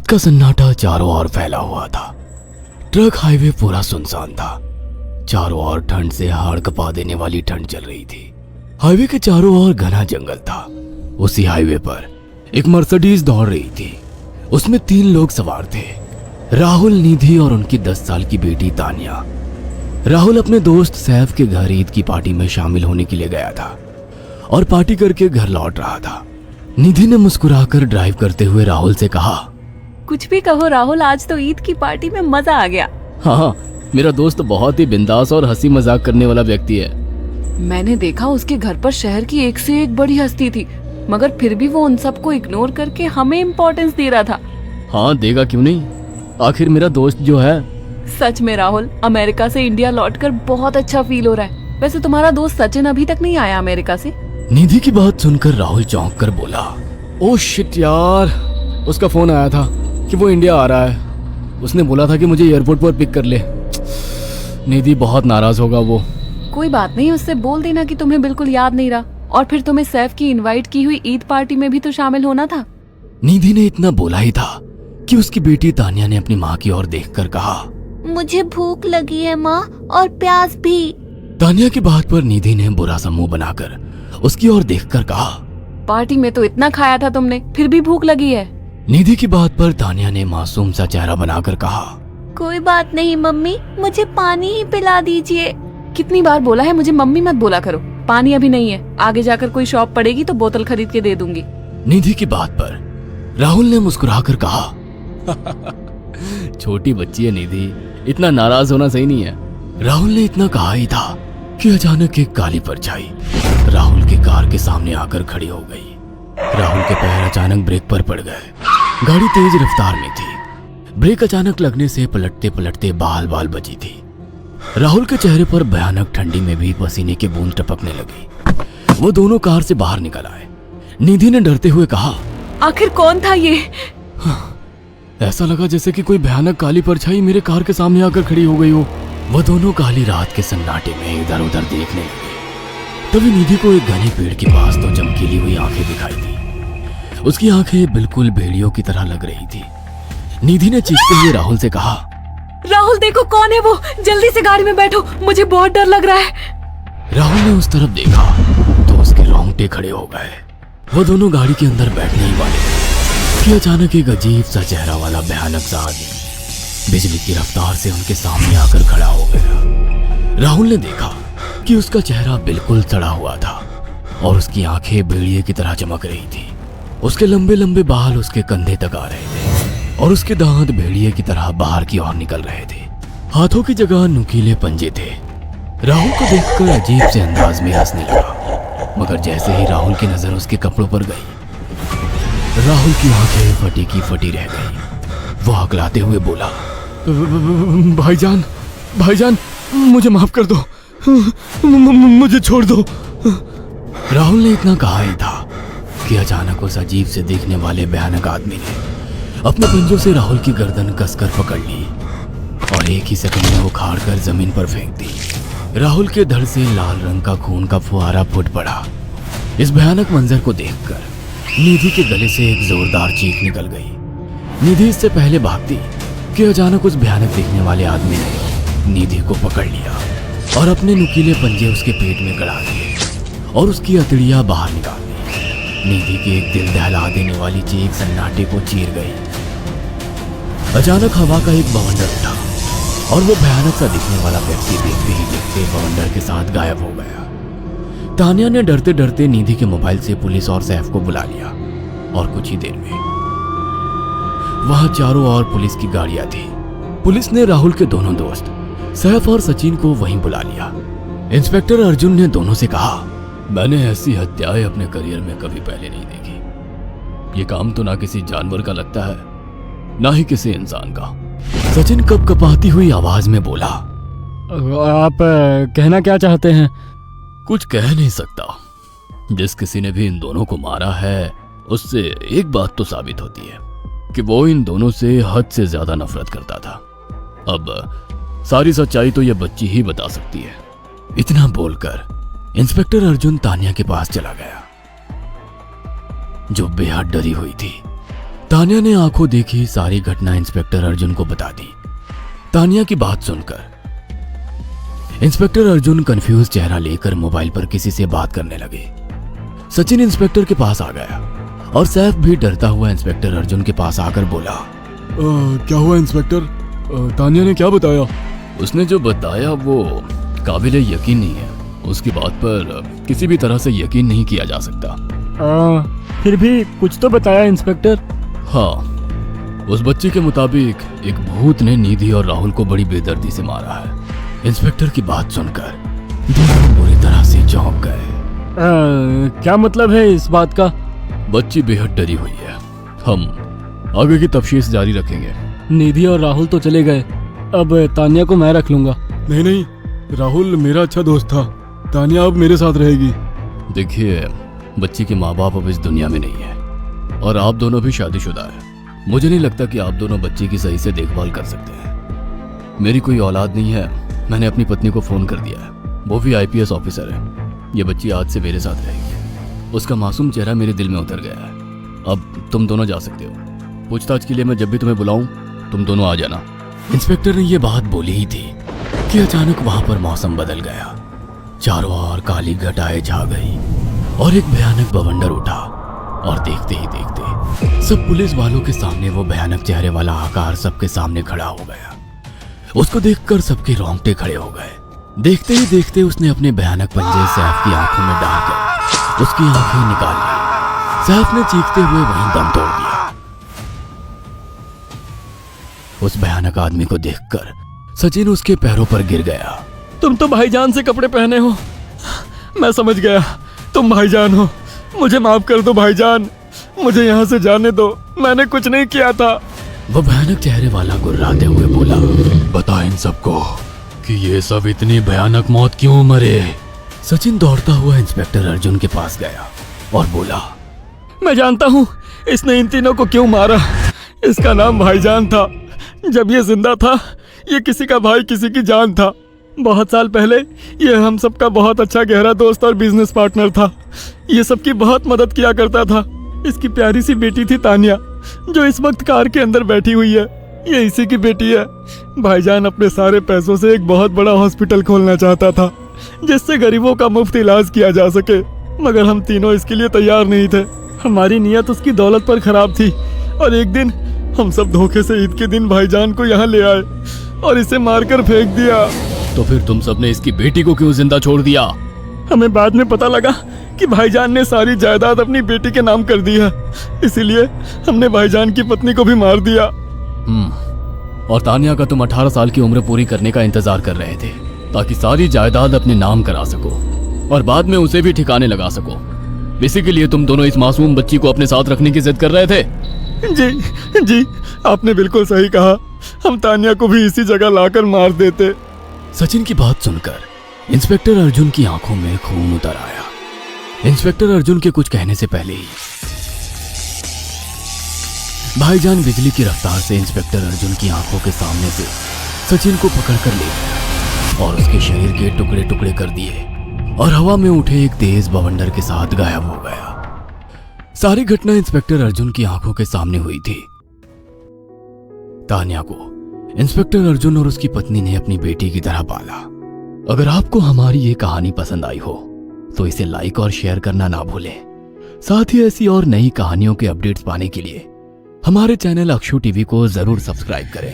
का सन्नाटा चारों ओर फैला हुआ था। ट्रक हाईवे पूरा सुनसान था। चारों ओर ठंड से हाड़ कपा देने वाली ठंड चल रही थी। हाईवे के चारों ओर घना जंगल था। उसी हाईवे पर एक मर्सिडीज दौड़ रही थी। उसमें 3 लोग सवार थे, राहुल, निधि और उनकी 10 साल की बेटी तानिया। राहुल अपने दोस्त सैफ के घर ईद की पार्टी में शामिल होने के लिए गया था और पार्टी करके घर लौट रहा था। निधि ने मुस्कुराकर ड्राइव करते हुए राहुल से कहा, कुछ भी कहो राहुल, आज तो ईद की पार्टी में मजा आ गया। हाँ, मेरा दोस्त बहुत ही बिंदास और हंसी मजाक करने वाला व्यक्ति है। मैंने देखा उसके घर पर शहर की एक से एक बड़ी हस्ती थी, मगर फिर भी वो उन सबको इग्नोर करके हमें इम्पोर्टेंस दे रहा था। हाँ, देगा क्यों नहीं, आखिर मेरा दोस्त जो है। सच में राहुल, अमेरिका से इंडिया लौटकर बहुत अच्छा फील हो रहा है। वैसे तुम्हारा दोस्त सचिन अभी तक नहीं आया अमेरिका से? निधि की बात सुनकर राहुल चौंक कर बोला, ओह शिट यार, उसका फोन आया था कि वो इंडिया आ रहा है। उसने बोला था कि मुझे एयरपोर्ट पर पिक कर ले। निधि बहुत नाराज होगा वो। कोई बात नहीं, उससे बोल देना कि तुम्हें बिल्कुल याद नहीं रहा, और फिर तुम्हें सैफ की इनवाइट की हुई ईद पार्टी में भी तो शामिल होना था। निधि ने इतना बोला ही था कि उसकी बेटी तानिया ने अपनी माँ की ओर देखकर कहा, मुझे भूख लगी है माँ, और प्यास भी। तानिया की बात पर निधि ने बुरा सा मुंह बनाकर उसकी ओर देखकर कहा, पार्टी में तो इतना खाया था तुमने, फिर भी भूख लगी है। निधि की बात पर तानिया ने मासूम सा चेहरा बनाकर कहा, कोई बात नहीं मम्मी, मुझे पानी ही पिला दीजिए। कितनी बार बोला है मुझे मम्मी मत बोला करो। पानी अभी नहीं है, आगे जाकर कोई शॉप पड़ेगी तो बोतल खरीद के दे दूंगी। निधि की बात पर राहुल ने मुस्कुराकर कहा, छोटी बच्ची है निधि, इतना नाराज होना सही नहीं है। राहुल ने इतना कहा ही था कि अचानक एक काली परछाई राहुल की कार के सामने आकर खड़ी हो गई। राहुल के पैर अचानक ब्रेक पर पड़ गए। गाड़ी तेज रफ्तार में थी। ब्रेक अचानक लगने से पलटते पलटते बाल बाल बची थी। राहुल के चेहरे पर भयानक ठंडी में भी पसीने की बूंद टपकने लगी। वो दोनों कार से बाहर निकल आए। निधि ने डरते हुए कहा, आखिर कौन था ये? ऐसा लगा जैसे कि कोई भयानक काली परछाई मेरे कार के सामने आकर खड़ी हो गई हो। वो दोनों काली रात के सन्नाटे में इधर उधर देखने लगे। तभी निधि को एक घने पेड़ के पास तो चमकीली हुई आंखें दिखाई दी। उसकी आंखें बिल्कुल भेड़ियों की तरह लग रही थी। निधि ने चीखते हुए राहुल से कहा, राहुल देखो कौन है वो, जल्दी से गाड़ी में बैठो, मुझे बहुत डर लग रहा है। राहुल ने उस तरफ देखा तो उसके रोंगटे खड़े हो गए। वो दोनों गाड़ी के अंदर बैठने ही वाले कि अचानक एक अजीब सा चेहरा वाला भयानक सा आदमी बिजली की रफ्तार से उनके सामने आकर खड़ा हो गया। राहुल ने देखा कि उसका चेहरा बिल्कुल सड़ा हुआ था और उसकी आंखें भेड़िए की तरह चमक रही थी। उसके लंबे लंबे बाल उसके कंधे तक आ रहे थे और उसके दांत भेड़िए की तरह बाहर की ओर निकल रहे थे। हाथों की जगह नुकीले पंजे थे। राहुल को देखकर अजीब से अंदाज में हंसने लगा, मगर जैसे ही राहुल की नजर उसके कपड़ों पर गई, राहुल की आंखें फटी की फटी रह गई। वो हकलाते हुए बोला, भाईजान, भाईजान, मुझे माफ कर दो, मुझे छोड़ दो। राहुल ने इतना कहा ही था कि अचानक उस अजीब से देखने वाले भयानक आदमी ने अपने पंजों से राहुल की गर्दन कसकर पकड़ ली और एक ही सेकंड में उखाड़ कर जमीन पर फेंक दी। राहुल के धड़ से लाल रंग का खून का फुहारा फूट पड़ा। इस भयानक मंजर को देखकर निधि के गले से एक जोरदार चीख निकल गई। निधि इससे पहले भागती कि अचानक उस भयानक दिखने वाले आदमी ने निधि को पकड़ लिया और अपने नुकीले पंजे उसके पेट में गड़ा दिए और उसकी अतड़ियां बाहर निकाल दी। निधि की एक दिल दहला देने वाली चीख सन्नाटे को चीर गई। अचानक हवा का एक बवंडर उठा और वो भयानक सा दिखने वाला व्यक्ति देखते ही देखते बवंडर के साथ गायब हो गया। तानिया ने डरते डरते निधि के मोबाइल से पुलिस और सैफ को बुला लिया और कुछ ही देर में वहां चारों ओर पुलिस की गाड़ियां थी। पुलिस ने राहुल के दोनों दोस्त सैफ और सचिन को वहीं बुला लिया। इंस्पेक्टर अर्जुन ने दोनों से कहा, मैंने ऐसी हत्याएं अपने करियर में कभी पहले नहीं देखी। ये काम तो ना किसी जानवर का लगता है, ना ही किसी इंसान का। सचिन कपकपाती हुई आवाज में बोला, आप कहना क्या चाहते हैं? कुछ कह नहीं सकता। जिस किसी ने भी इन दोनों को मारा है उससे एक बात तो साबित होती है कि वो इन दोनों से हद से ज्यादा नफरत करता था। अब सारी सच्चाई तो ये बच्ची ही बता सकती है। इतना बोलकर इंस्पेक्टर अर्जुन तानिया के पास चला गया, जो बेहद डरी हुई थी। तानिया ने आंखों देखी सारी घटना इंस्पेक्टर अर्जुन को बता दी। तानिया की बात सुनकर इंस्पेक्टर अर्जुन कंफ्यूज चेहरा लेकर मोबाइल पर किसी से बात करने लगे। सचिन इंस्पेक्टर के पास आ गया और सैफ भी डरता हुआ इंस्पेक्टर अर्जुन के पास आकर बोला, क्या हुआ इंस्पेक्टर? तानिया ने क्या बताया? उसने जो बताया वो काबिले यकीन नहीं है। उसकी बात पर किसी भी तरह से यकीन नहीं किया जा सकता। फिर भी कुछ तो बताया इंस्पेक्टर। हाँ, उस बच्ची के मुताबिक एक भूत ने निधि और राहुल को बड़ी बेदर्दी से मारा है। इंस्पेक्टर की बात सुनकर दोनों बुरी तरह से चौंक गए। क्या मतलब है इस बात का? बच्ची बेहद डरी हुई है। हम आगे की तफ्तीश जारी रखेंगे। निधि और राहुल तो चले गए, अब तानिया को मैं रख लूंगा। नहीं, राहुल मेरा अच्छा दोस्त था। तानिया अब मेरे साथ रहेगी। देखिए, बच्ची के माँ बाप अब इस दुनिया में नहीं है और आप दोनों भी शादीशुदा है। मुझे नहीं लगता कि आप दोनों बच्ची की सही से देखभाल कर सकते हैं। मेरी कोई औलाद नहीं है। मैंने अपनी पत्नी को फोन कर दिया है, वो भी IPS ऑफिसर है। ये बच्ची आज से मेरे साथ रहेगी। उसका मासूम चेहरा मेरे दिल में उतर गया है। अब तुम दोनों जा सकते हो। पूछताछ के लिए मैं जब भी तुम्हें बुलाऊं तुम दोनों आ जाना। इंस्पेक्टर ने ये बात बोली ही थी कि अचानक वहां पर मौसम बदल गया। चारों ओर काली घटाएं छा गई और एक भयानक बवंडर उठा और देखते ही देखते सब पुलिस वालों के सामने वो भयानक चेहरे वाला आकार सबके सामने खड़ा हो गया। उसको देखकर सबके रोंगटे खड़े हो गए। देखते ही देखते उसने अपने भयानक पंजे सैफ की आंखों में डालकर उसकी आंखें निकाल ली। सैफ ने चीखते हुए वहीं दम तोड़ दिया। उस भयानक आदमी को देखकर सचिन उसके पैरों पर गिर गया। तुम तो भाईजान से कपड़े पहने हो। मैं समझ गया, तुम भाईजान हो। मुझे माफ कर दो भाईजान, मुझे यहाँ से जाने दो। मैंने कुछ नहीं किया था। वो भयानक चेहरे वाला गुर्राते हुए बोला, बता इन सबको कि ये सब इतनी भयानक मौत क्यों मरे। सचिन दौड़ता हुआ इंस्पेक्टर अर्जुन के पास गया और बोला, मैं जानता हूँ इसने इन तीनों को क्यों मारा। इसका नाम भाईजान था। जब ये जिंदा था ये किसी का भाई किसी की जान था। बहुत साल पहले ये हम सबका बहुत अच्छा गहरा दोस्त और बिजनेस पार्टनर था। ये सबकी बहुत मदद किया करता था। इसकी प्यारी सी बेटी थी तानिया, जो इस वक्त कार के अंदर बैठी हुई है। ये इसी की बेटी है। भाईजान अपने सारे पैसों से एक बहुत बड़ा हॉस्पिटल खोलना चाहता था जिससे गरीबों का मुफ्त इलाज किया जा सके, मगर हम तीनों इसके लिए तैयार नहीं थे। हमारी नीयत उसकी दौलत पर खराब थी और एक दिन हम सब धोखे से ईद के दिन भाईजान को यहाँ ले आए और इसे मारकर फेंक दिया। तो फिर तुम सबने इसकी बेटी को क्यों जिंदा छोड़ दिया? हमें बाद में पता लगा कि भाईजान ने सारी जायदाद अपनी बेटी के नाम कर दी है, इसीलिए हमने भाईजान की पत्नी को भी मार दिया। और तानिया का तुम 18 साल की उम्र पूरी करने का इंतजार कर रहे थे ताकि सारी जायदाद अपने नाम करा सको और बाद में उसे भी ठिकाने लगा सको। इसी के लिए तुम दोनों इस मासूम बच्ची को अपने साथ रखने की जिद कर रहे थे। जी, आपने बिल्कुल सही कहा। हम तानिया को भी इसी जगह लाकर मार देते। सचिन की बात सुनकर इंस्पेक्टर अर्जुन की आंखों में खून उतर आया। इंस्पेक्टर अर्जुन के कुछ कहने से पहले ही भाईजान बिजली की रफ्तार से इंस्पेक्टर अर्जुन की आंखों के सामने से सचिन को पकड़कर ले गया और उसके शरीर के टुकड़े टुकड़े कर दिए और हवा में उठे एक तेज बवंडर के साथ गायब हो गया। सारी घटना इंस्पेक्टर अर्जुन की आंखों के सामने हुई थी। तानिया को इंस्पेक्टर अर्जुन और उसकी पत्नी ने अपनी बेटी की तरह पाला। अगर आपको हमारी ये कहानी पसंद आई हो तो इसे लाइक और शेयर करना ना भूलें। साथ ही ऐसी और नई कहानियों के अपडेट्स पाने के लिए हमारे चैनल अक्षु टीवी को जरूर सब्सक्राइब करें।